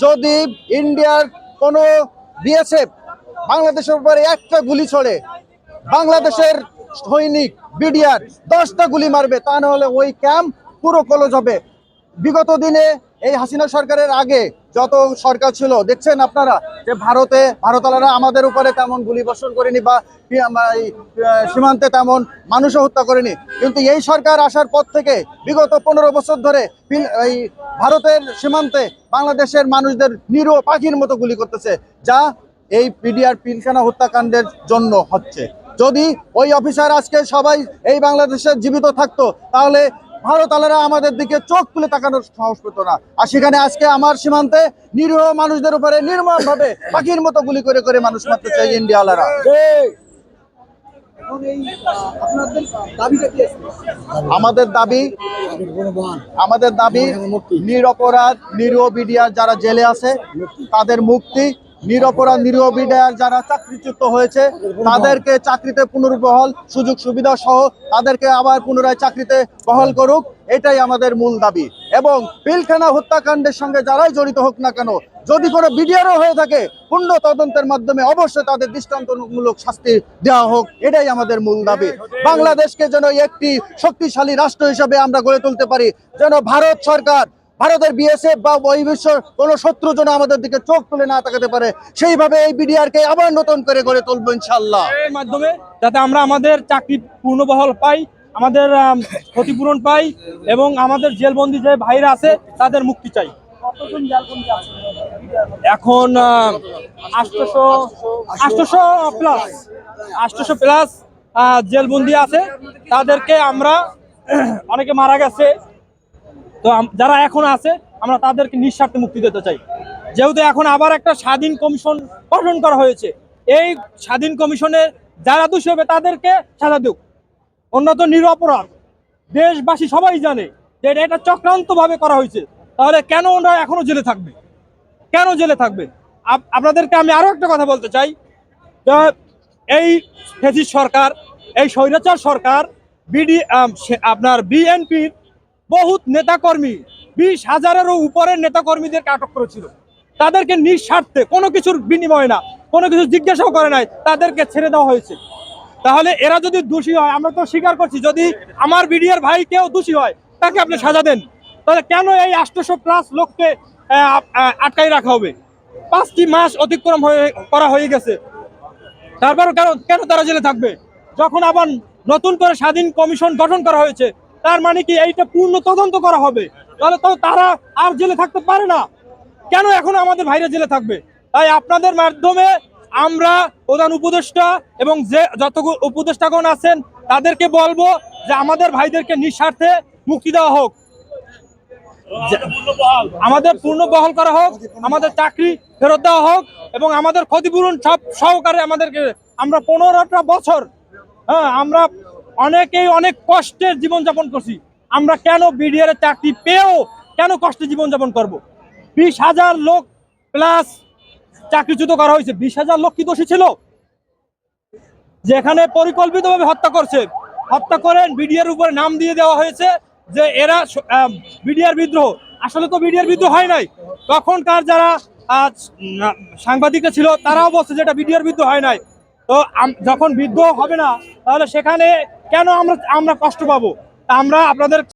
যদি ইন্ডিয়ার কোনো বিএসএফ বাংলাদেশের উপরে একটা গুলি ছড়ে, বাংলাদেশের সৈনিক বিডিআর 10টা গুলি মারবে, তা না হলে ওই ক্যাম্প পুরো ক্লোজ হবে। বিগত দিনে এই হাসিনা সরকারের আগে যত সরকার ছিল দেখছেন আপনারা যে ভারতালারা আমাদের উপরে তেমন গুলি বর্ষণ করেনি বা সীমান্তে তেমন মানুষও হত্যা করেনি, কিন্তু এই সরকার আসার পর থেকে বিগত 15 বছর ধরে এই ভারতের সীমান্তে বাংলাদেশের মানুষদের নিরীহ পাখির মতো গুলি করতেছে, যা এই পিডিআর পিলখানা হত্যাকাণ্ডের জন্য হচ্ছে। যদি ওই অফিসার আজকে সবাই এই বাংলাদেশের জীবিত থাকতো, তাহলে ভারতালারা আমাদের দিকে চোখ তুলে তাকানোর সাহস পেত না। আর সেখানে আজকে আমার সীমান্তে নিরীহ মানুষদের উপরে নির্মম ভাবে পাখির মতো গুলি করে করে মানুষ মারতে চাই ইন্ডিয়ালারা। আমাদের দাবি নিরপরাধ নিরীহ বিডিআর যারা জেলে আছে তাদের মুক্তি, নিরপরাধ নিরীহ বিডিআর যারা চাকরিচ্যুত হয়েছে তাদেরকে চাকরিতে পুনর্বহাল সুযোগ সুবিধা সহ তাদেরকে আবার পুনরায় চাকরিতে বহাল করুক, এটাই আমাদের মূল দাবি। এবং পিলখানা হত্যাকাণ্ডের সঙ্গে যারাই জড়িত হোক না কেন, যদি কোনো বিডিআরও হয়ে থাকে, পূর্ণ তদন্তের মাধ্যমে অবশ্যই তাদের দৃষ্টান্তমূলক শাস্তি দেওয়া হোক, এটাই আমাদের মূল দাবি। বাংলাদেশকে যেন একটি শক্তিশালী রাষ্ট্র হিসেবে আমরা গড়ে তুলতে পারি, যেন ভারত সরকার, ভারতের বিএসএফ বা ওই বিশ্ব কোনো শত্রু যেন আমাদের দিকে চোখ তুলে না তাকাতে পারে, সেইভাবে এই বিডিআরকে আবার নতুন করে গড়ে তুলবো ইনশাআল্লাহ। এর মাধ্যমে যাতে আমরা আমাদের চাকরি পূর্ণবহাল পাই, আমাদের ক্ষতিপূরণ পাই এবং আমাদের জেলবন্দি যে ভাইরা আছে তাদের মুক্তি চাই। এখন 800 প্লাস জেলবন্দি আছে, তাদেরকে আমরা অনেকে মারা গেছে, তো যারা এখন আছে আমরা তাদেরকে নিঃস্বার্থে মুক্তি দিতে চাই। যেহেতু এখন আবার একটা স্বাধীন কমিশন গঠন করা হয়েছে, এই স্বাধীন কমিশনে যারা দোষী হবে তাদেরকে সাজা দিক। অন্যত নিরপরাধ দেশবাসী সবাই জানে যে এটা চক্রান্ত ভাবে করা হয়েছে, তাহলে কেন ওরা এখনো জেলে থাকবে? কেন জেলে থাকবে? আপনাদেরকে আমি আরো একটা কথা বলতে চাই, এই ফ্যাসিস্ট সরকার, এই স্বৈরাচার সরকার আপনার বিএনপির বহুত নেতাকর্মী, 20,000-এরও উপরের নেতাকর্মীদেরকে আটক করেছিল। তাদেরকে নিঃস্বার্থে কোনো কিছুর বিনিময় না, কোনো কিছু জিজ্ঞাসাও করে নাই, তাদেরকে ছেড়ে দেওয়া হয়েছে। তাহলে এরা যদি দোষী হয়, আমরা তো স্বীকার করছি, যদি আমার বিডিআর ভাই কেউ দোষী হয় তাকে আপনি সাজা দেন, তাহলে কেন এই 800+ লোককে আটকাই রাখা হবে? 5টি মাস অতিক্রম করা হয়ে গেছে, তারপর কেন তারা জেলে থাকবে? যখন আবার নতুন করে স্বাধীন কমিশন গঠন করা হয়েছে, তার মানে কি এইটা পূর্ণ তদন্ত করা হবে, তাহলে তো তারা আর জেলে থাকতে পারে না। কেন এখন আমাদের ভাইরা জেলে থাকবে? তাই আপনাদের মাধ্যমে আমরা প্রধান উপদেষ্টা এবং যে যত উপদেষ্টাগণ আছেন তাদেরকে বলবো যে আমাদের ভাইদেরকে নিঃস্বার্থে মুক্তি দেওয়া হোক, আমাদের পূর্ণ বহাল করা হোক, আমাদের চাকরি ফেরত দেওয়া হোক এবং আমাদের ক্ষতিপূরণ সব সহকারে আমাদেরকে, আমরা 15টা বছর আমরা অনেকেই অনেক কষ্টের জীবনযাপন করছি, আমরা কেন বিডিআর এর চাকরি পেয়েও কেন কষ্টে জীবনযাপন করব? 20,000 লোক প্লাস চাকরিচ্যুত করা হয়েছে। 20,000 লোক কি দোষী ছিল? যেখানে পরিকল্পিতভাবে হত্যা করছে, হত্যা করেন বিডিআর উপরে নাম দিয়ে দেওয়া হয়েছে যে এরা বিডিআর বিদ্রোহ। আসলে তো বিডিআর বিদ্রোহ হয় নাই। তখনকার যারা সাংবাদিক ছিল তারাও বলছে যে এটা বিডিআর বিদ্রোহ হয় নাই। তো যখন বিদ্রোহ হবে না, তাহলে সেখানে কেন আমরা কষ্ট পাবো? আমরা আপনাদের